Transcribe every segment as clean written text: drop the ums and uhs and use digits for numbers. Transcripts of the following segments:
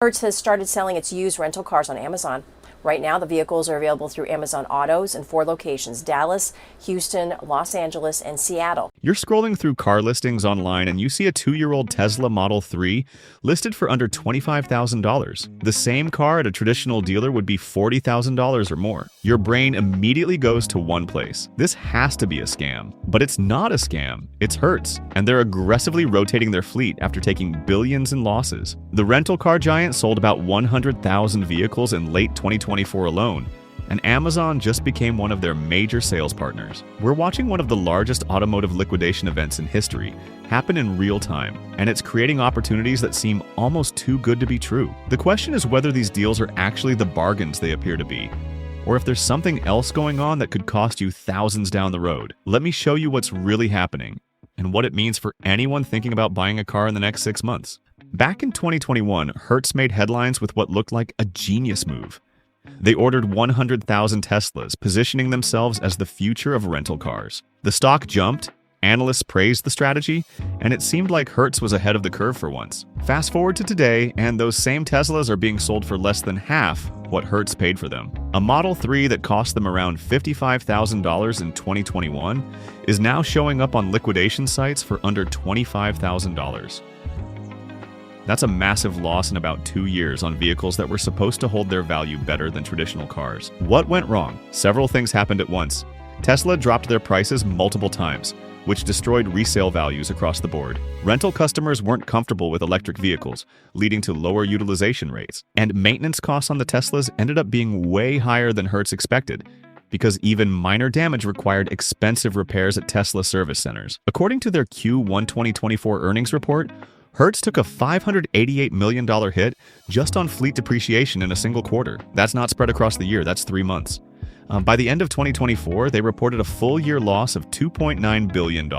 Hertz has started selling its used rental cars on Amazon. Right now, the vehicles are available through Amazon Autos in 4 locations: Dallas, Houston, Los Angeles, and Seattle. You're scrolling through car listings online and you see a 2-year-old Tesla Model 3 listed for under $25,000. The same car at a traditional dealer would be $40,000 or more. Your brain immediately goes to one place. This has to be a scam. But it's not a scam. It's Hertz, and they're aggressively rotating their fleet after taking billions in losses. The rental car giant sold about 100,000 vehicles in late 2024 alone, and Amazon just became one of their major sales partners. We're watching one of the largest automotive liquidation events in history happen in real time, and it's creating opportunities that seem almost too good to be true. The question is whether these deals are actually the bargains they appear to be, or if there's something else going on that could cost you thousands down the road. Let me show you what's really happening and what it means for anyone thinking about buying a car in the next 6 months. Back in 2021, Hertz made headlines with what looked like a genius move. They ordered 100,000 Teslas, positioning themselves as the future of rental cars. The stock jumped, analysts praised the strategy, and it seemed like Hertz was ahead of the curve for once. Fast forward to today, and those same Teslas are being sold for less than half what Hertz paid for them. A Model 3 that cost them around $55,000 in 2021 is now showing up on liquidation sites for under $25,000. That's a massive loss in about 2 years on vehicles that were supposed to hold their value better than traditional cars. What went wrong? Several things happened at once. Tesla dropped their prices multiple times, which destroyed resale values across the board. Rental customers weren't comfortable with electric vehicles, leading to lower utilization rates. And maintenance costs on the Teslas ended up being way higher than Hertz expected, because even minor damage required expensive repairs at Tesla service centers. According to their Q1 2024 earnings report, Hertz took a $588 million hit just on fleet depreciation in a single quarter. That's not spread across the year, that's 3 months. By the end of 2024, they reported a full-year loss of $2.9 billion.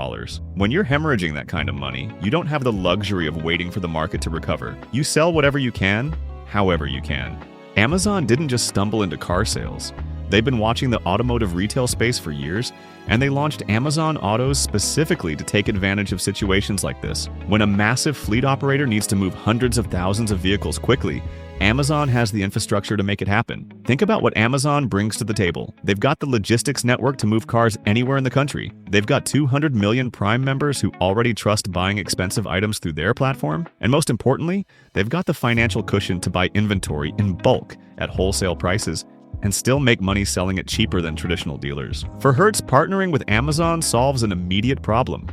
When you're hemorrhaging that kind of money, you don't have the luxury of waiting for the market to recover. You sell whatever you can, however you can. Amazon didn't just stumble into car sales. They've been watching the automotive retail space for years, and they launched Amazon Autos specifically to take advantage of situations like this. When a massive fleet operator needs to move hundreds of thousands of vehicles quickly, Amazon has the infrastructure to make it happen. Think about what Amazon brings to the table. They've got the logistics network to move cars anywhere in the country. They've got 200 million Prime members who already trust buying expensive items through their platform. And most importantly, they've got the financial cushion to buy inventory in bulk at wholesale prices and still make money selling it cheaper than traditional dealers. For Hertz, partnering with Amazon solves an immediate problem.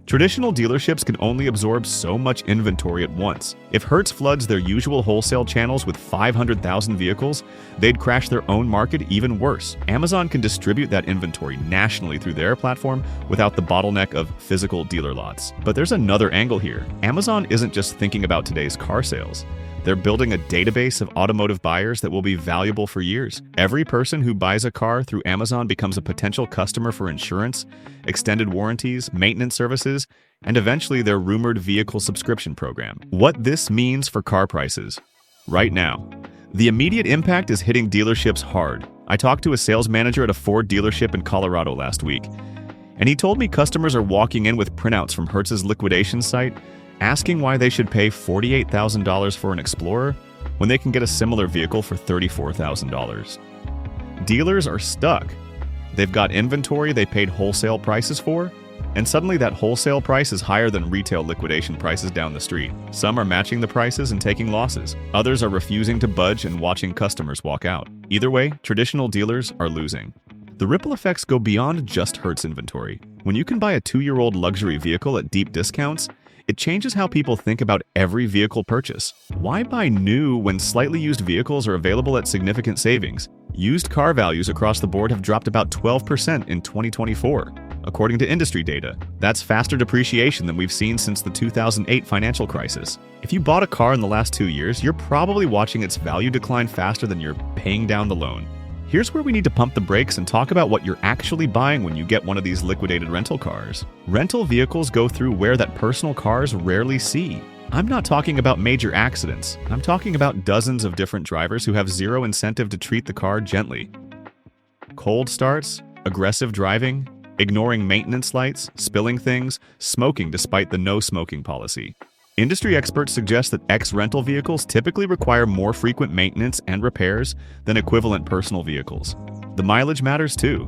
Traditional dealerships can only absorb so much inventory at once. If Hertz floods their usual wholesale channels with 500,000 vehicles, they'd crash their own market even worse. Amazon can distribute that inventory nationally through their platform without the bottleneck of physical dealer lots. But there's another angle here. Amazon isn't just thinking about today's car sales. They're building a database of automotive buyers that will be valuable for years. Every person who buys a car through Amazon becomes a potential customer for insurance, extended warranties, maintenance services, and eventually their rumored vehicle subscription program. What this means for car prices right now. The immediate impact is hitting dealerships hard. I talked to a sales manager at a Ford dealership in Colorado last week, and he told me customers are walking in with printouts from Hertz's liquidation site asking why they should pay $48,000 for an Explorer when they can get a similar vehicle for $34,000. Dealers are stuck. They've got inventory they paid wholesale prices for, and suddenly that wholesale price is higher than retail liquidation prices down the street. Some are matching the prices and taking losses. Others are refusing to budge and watching customers walk out. Either way, traditional dealers are losing. The ripple effects go beyond just Hertz inventory. When you can buy a 2-year-old luxury vehicle at deep discounts, it changes how people think about every vehicle purchase. Why buy new when slightly used vehicles are available at significant savings? Used car values across the board have dropped about 12% in 2024, according to industry data. That's faster depreciation than we've seen since the 2008 financial crisis. If you bought a car in the last 2 years, you're probably watching its value decline faster than you're paying down the loan. Here's where we need to pump the brakes and talk about what you're actually buying when you get one of these liquidated rental cars. Rental vehicles go through wear that personal cars rarely see. I'm not talking about major accidents. I'm talking about dozens of different drivers who have zero incentive to treat the car gently. Cold starts, aggressive driving, ignoring maintenance lights, spilling things, smoking despite the no smoking policy. Industry experts suggest that ex-rental vehicles typically require more frequent maintenance and repairs than equivalent personal vehicles. The mileage matters too.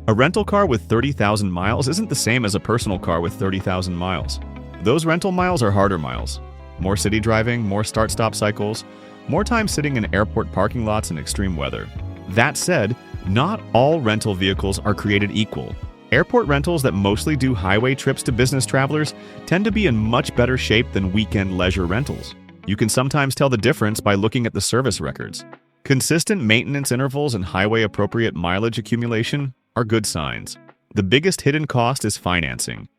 A rental car with 30,000 miles isn't the same as a personal car with 30,000 miles. Those rental miles are harder miles. More city driving, more start-stop cycles, more time sitting in airport parking lots in extreme weather. That said, not all rental vehicles are created equal. Airport rentals that mostly do highway trips to business travelers tend to be in much better shape than weekend leisure rentals. You can sometimes tell the difference by looking at the service records. Consistent maintenance intervals and highway-appropriate mileage accumulation are good signs. The biggest hidden cost is financing.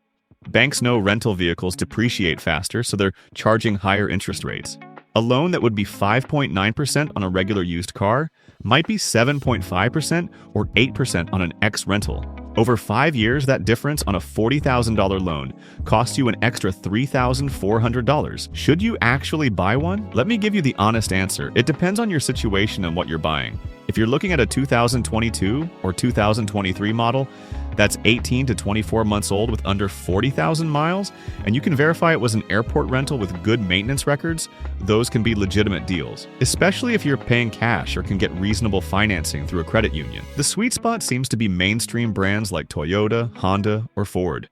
Banks know rental vehicles depreciate faster, so they're charging higher interest rates. A loan that would be 5.9% on a regular used car might be 7.5% or 8% on an ex-rental. Over 5 years, that difference on a $40,000 loan costs you an extra $3,400. Should you actually buy one? Let me give you the honest answer. It depends on your situation and what you're buying. If you're looking at a 2022 or 2023 model that's 18 to 24 months old with under 40,000 miles, and you can verify it was an airport rental with good maintenance records, those can be legitimate deals, especially if you're paying cash or can get reasonable financing through a credit union. The sweet spot seems to be mainstream brands like Toyota, Honda, or Ford.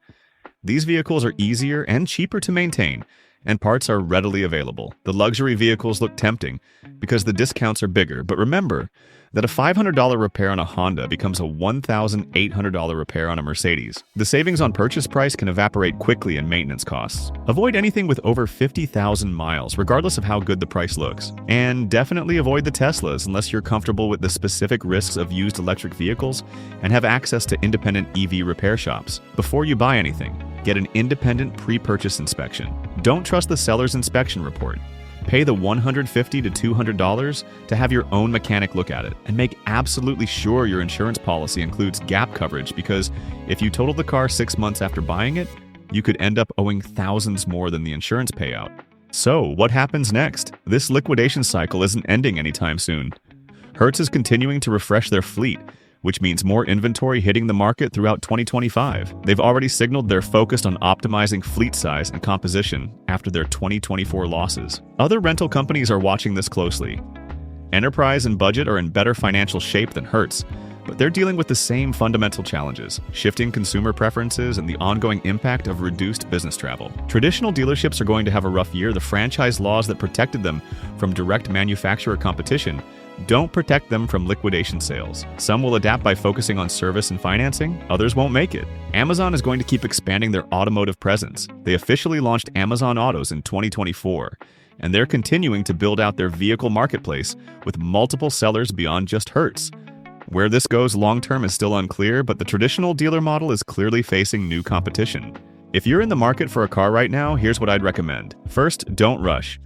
These vehicles are easier and cheaper to maintain, and parts are readily available. The luxury vehicles look tempting because the discounts are bigger, but remember that a $500 repair on a Honda becomes a $1,800 repair on a Mercedes. The savings on purchase price can evaporate quickly in maintenance costs. Avoid anything with over 50,000 miles, regardless of how good the price looks. And definitely avoid the Teslas unless you're comfortable with the specific risks of used electric vehicles and have access to independent EV repair shops. Before you buy anything, get an independent pre-purchase inspection. Don't trust the seller's inspection report. Pay the $150 to $200 to have your own mechanic look at it, and make absolutely sure your insurance policy includes gap coverage, because if you total the car 6 months after buying it, you could end up owing thousands more than the insurance payout. So, what happens next? This liquidation cycle isn't ending anytime soon. Hertz is continuing to refresh their fleet, which means more inventory hitting the market throughout 2025. They've already signaled they're focused on optimizing fleet size and composition after their 2024 losses. Other rental companies are watching this closely. Enterprise and Budget are in better financial shape than Hertz, but they're dealing with the same fundamental challenges: shifting consumer preferences and the ongoing impact of reduced business travel. Traditional dealerships are going to have a rough year. The franchise laws that protected them from direct manufacturer competition don't protect them from liquidation sales. Some will adapt by focusing on service and financing, others won't make it. Amazon is going to keep expanding their automotive presence. They officially launched Amazon Autos in 2024, and they're continuing to build out their vehicle marketplace with multiple sellers beyond just Hertz. Where this goes long-term is still unclear, but the traditional dealer model is clearly facing new competition. If you're in the market for a car right now, here's what I'd recommend. First, don't rush.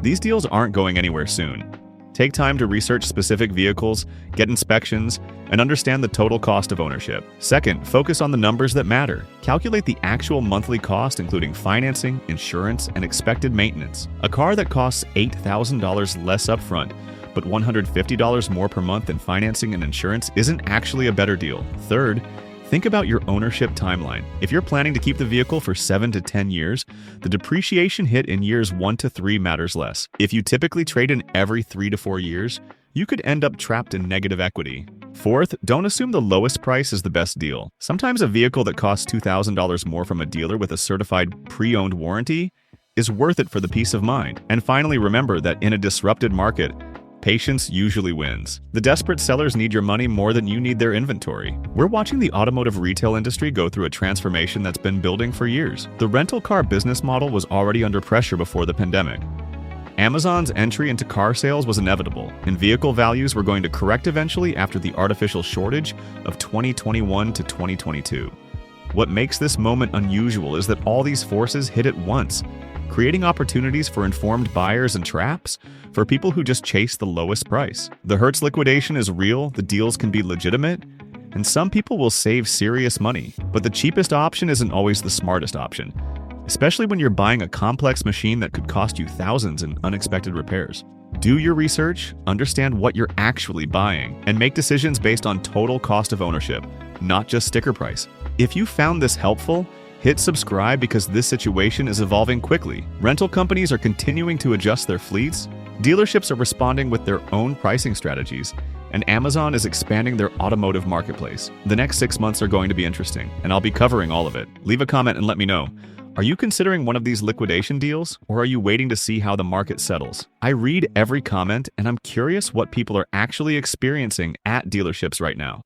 These deals aren't going anywhere soon. Take time to research specific vehicles, get inspections, and understand the total cost of ownership. Second, focus on the numbers that matter. Calculate the actual monthly cost, including financing, insurance, and expected maintenance. A car that costs $8,000 less upfront, but $150 more per month in financing and insurance isn't actually a better deal. Third, think about your ownership timeline. If you're planning to keep the vehicle for 7 to 10 years, the depreciation hit in years 1 to 3 matters less. If you typically trade in every 3 to 4 years, you could end up trapped in negative equity. Fourth, don't assume the lowest price is the best deal. Sometimes a vehicle that costs $2,000 more from a dealer with a certified pre-owned warranty is worth it for the peace of mind. And finally, remember that in a disrupted market, patience usually wins. The desperate sellers need your money more than you need their inventory. We're watching the automotive retail industry go through a transformation that's been building for years. The rental car business model was already under pressure before the pandemic. Amazon's entry into car sales was inevitable, and vehicle values were going to correct eventually after the artificial shortage of 2021 to 2022. What makes this moment unusual is that all these forces hit at once, creating opportunities for informed buyers and traps for people who just chase the lowest price. The Hertz liquidation is real, the deals can be legitimate, and some people will save serious money. But the cheapest option isn't always the smartest option, especially when you're buying a complex machine that could cost you thousands in unexpected repairs. Do your research, understand what you're actually buying, and make decisions based on total cost of ownership, not just sticker price. If you found this helpful, Hit subscribe because this situation is evolving quickly. Rental companies are continuing to adjust their fleets, dealerships are responding with their own pricing strategies, and Amazon is expanding their automotive marketplace. The next 6 months are going to be interesting, and I'll be covering all of it. Leave a comment and let me know. Are you considering one of these liquidation deals, or are you waiting to see how the market settles? I read every comment, and I'm curious what people are actually experiencing at dealerships right now.